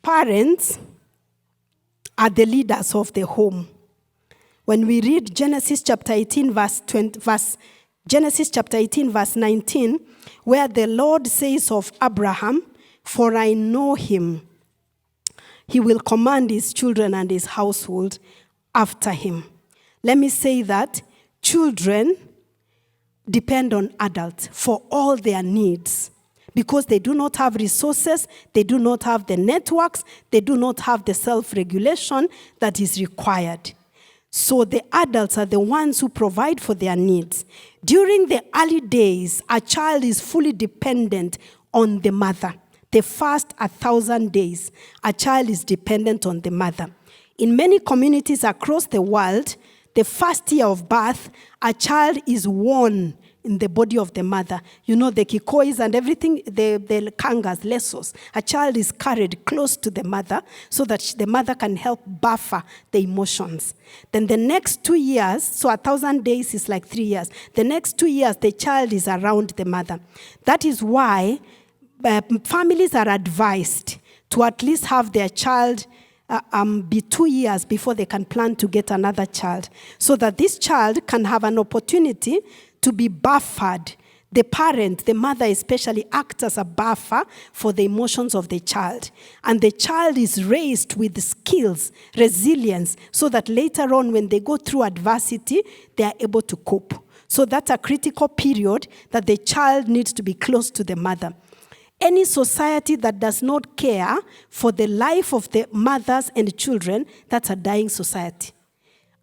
parents are the leaders of the home. When we read Genesis chapter 18, verse 19, where the Lord says of Abraham, "For I know him, he will command his children and his household after him." Let me say that children depend on adults for all their needs because they do not have resources, they do not have the networks, they do not have the self-regulation that is required. So the adults are the ones who provide for their needs. During the early days, a child is fully dependent on the mother. The first 1,000 days, a child is dependent on the mother. In many communities across the world, the first year of birth, a child is worn in the body of the mother. You know, the kikois and everything, the kangas, lesos. A child is carried close to the mother so that the mother can help buffer the emotions. Then the next 2 years, so 1,000 days is like 3 years. The next 2 years, the child is around the mother. That is why families are advised to at least have their child be 2 years before they can plan to get another child, so that this child can have an opportunity to be buffered. The parent, the mother especially, acts as a buffer for the emotions of the child. And the child is raised with skills, resilience, so that later on when they go through adversity, they are able to cope. So that's a critical period that the child needs to be close to the mother. Any society that does not care for the life of the mothers and children, that's a dying society.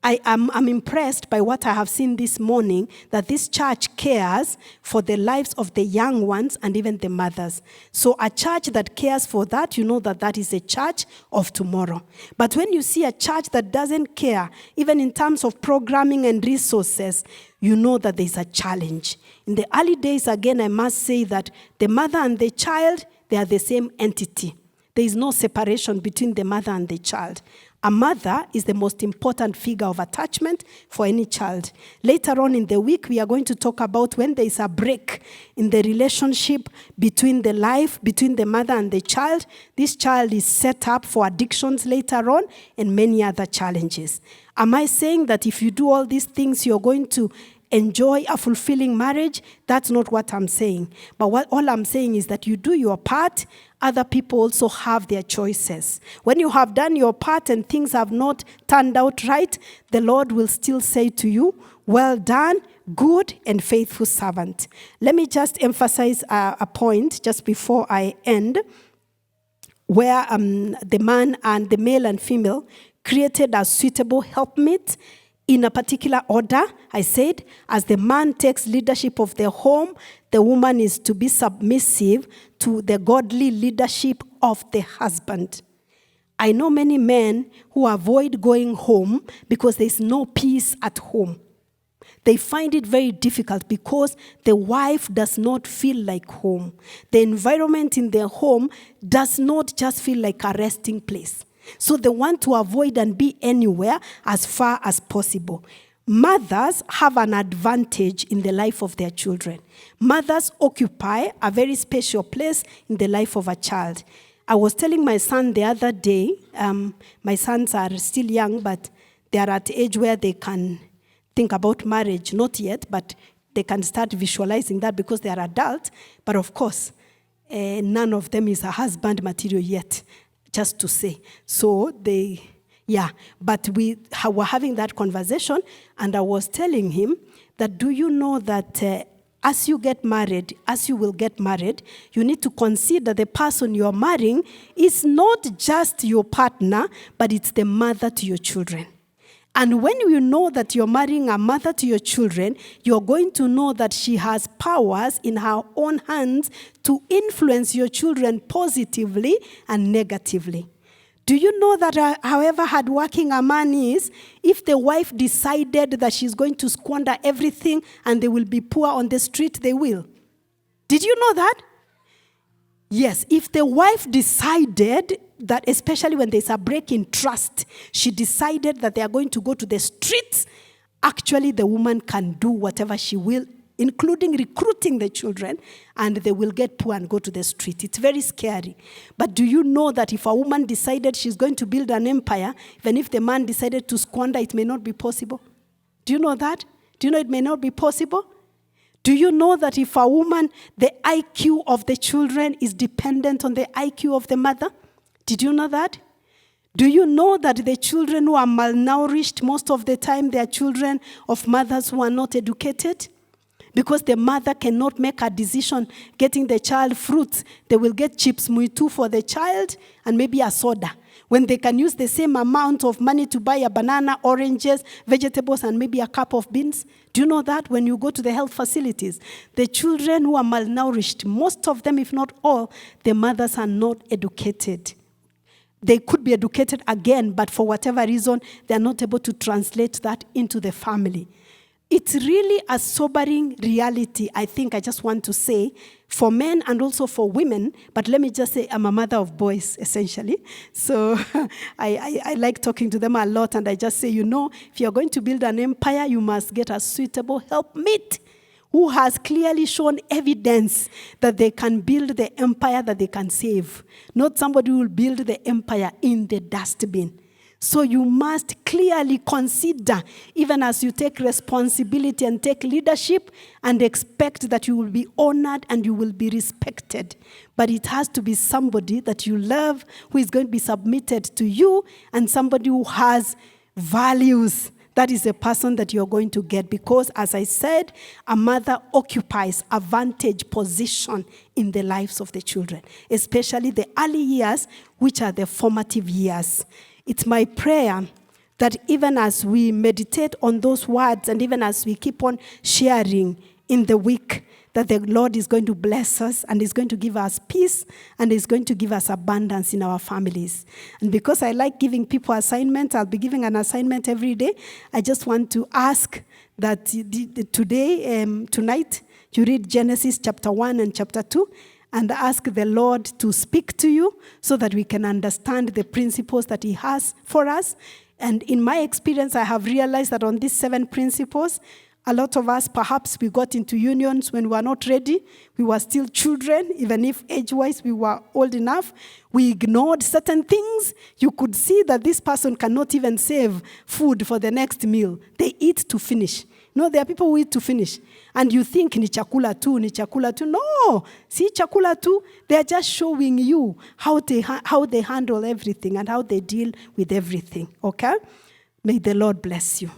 I'm impressed by what I have seen this morning, that this church cares for the lives of the young ones and even the mothers. So a church that cares for that, you know that that is a church of tomorrow. But when you see a church that doesn't care, even in terms of programming and resources, you know that there's a challenge. In the early days, again, I must say that the mother and the child, they are the same entity. There is no separation between the mother and the child. A mother is the most important figure of attachment for any child. Later on in the week, we are going to talk about when there is a break in the relationship between the mother and the child. This child is set up for addictions later on and many other challenges. Am I saying that if you do all these things, you're going to enjoy a fulfilling marriage? That's not what I'm saying. But all I'm saying is that you do your part. Other people also have their choices. When you have done your part and things have not turned out right, the Lord will still say to you, "Well done, good and faithful servant." Let me just emphasize a point just before I end, where the man and the male and female created a suitable helpmate in a particular order. I said, as the man takes leadership of the home, the woman is to be submissive to the godly leadership of the husband. I know many men who avoid going home because there's no peace at home. They find it very difficult because the wife does not feel like home. The environment in their home does not just feel like a resting place. So they want to avoid and be anywhere as far as possible. Mothers have an advantage in the life of their children. Mothers occupy a very special place in the life of a child. I was telling my son the other day, my sons are still young, but they are at the age where they can think about marriage. Not yet, but they can start visualizing that because they are adults. But of course, none of them is a husband material yet. Just to say. So but we were having that conversation, and I was telling him that, do you know that as you will get married, you need to consider the person you're marrying is not just your partner, but it's the mother to your children. And when you know that you're marrying a mother to your children, you're going to know that she has powers in her own hands to influence your children positively and negatively. Do you know that however hardworking a man is, if the wife decided that she's going to squander everything and they will be poor on the street, they will? Did you know that? Yes, if the wife decided that, especially when there's a break in trust, she decided that they are going to go to the streets, actually the woman can do whatever she will including recruiting the children, and they will get poor and go to the street. It's very scary. But do you know that if a woman decided she's going to build an empire, even if the man decided to squander, it may not be possible? Do you know that? Do you know it may not be possible? Do you know that if a woman, the IQ of the children is dependent on the IQ of the mother? Did you know that? Do you know that the children who are malnourished, most of the time they are children of mothers who are not educated? Because the mother cannot make a decision getting the child fruits. They will get chips muitu for the child and maybe a soda, when they can use the same amount of money to buy a banana, oranges, vegetables, and maybe a cup of beans. Do you know that when you go to the health facilities, the children who are malnourished, most of them, if not all, the mothers are not educated. They could be educated again, but for whatever reason, they are not able to translate that into the family. It's really a sobering reality, I think I just want to say, for men and also for women. But let me just say, I'm a mother of boys, essentially. So I like talking to them a lot, and I just say, if you're going to build an empire, you must get a suitable helpmate who has clearly shown evidence that they can build the empire that they can save. Not somebody who will build the empire in the dustbin. So you must clearly consider, even as you take responsibility and take leadership, and expect that you will be honored and you will be respected. But it has to be somebody that you love, who is going to be submitted to you, and somebody who has values. That is the person that you're going to get, because, as I said, a mother occupies a vantage position in the lives of the children, especially the early years, which are the formative years. It's my prayer that even as we meditate on those words, and even as we keep on sharing in the week, that the Lord is going to bless us and is going to give us peace and is going to give us abundance in our families. And because I like giving people assignments, I'll be giving an assignment every day. I just want to ask that tonight, you read Genesis chapter 1 and chapter 2, and ask the Lord to speak to you so that we can understand the principles that he has for us. And in my experience, I have realized that on these 7 principles, a lot of us, perhaps we got into unions when we were not ready. We were still children, even if age-wise we were old enough. We ignored certain things. You could see that this person cannot even save food for the next meal. They eat to finish. There are people who eat to finish. And you think, ni chakula tu. No, see chakula tu. They are just showing you how they handle everything and how they deal with everything, okay? May the Lord bless you.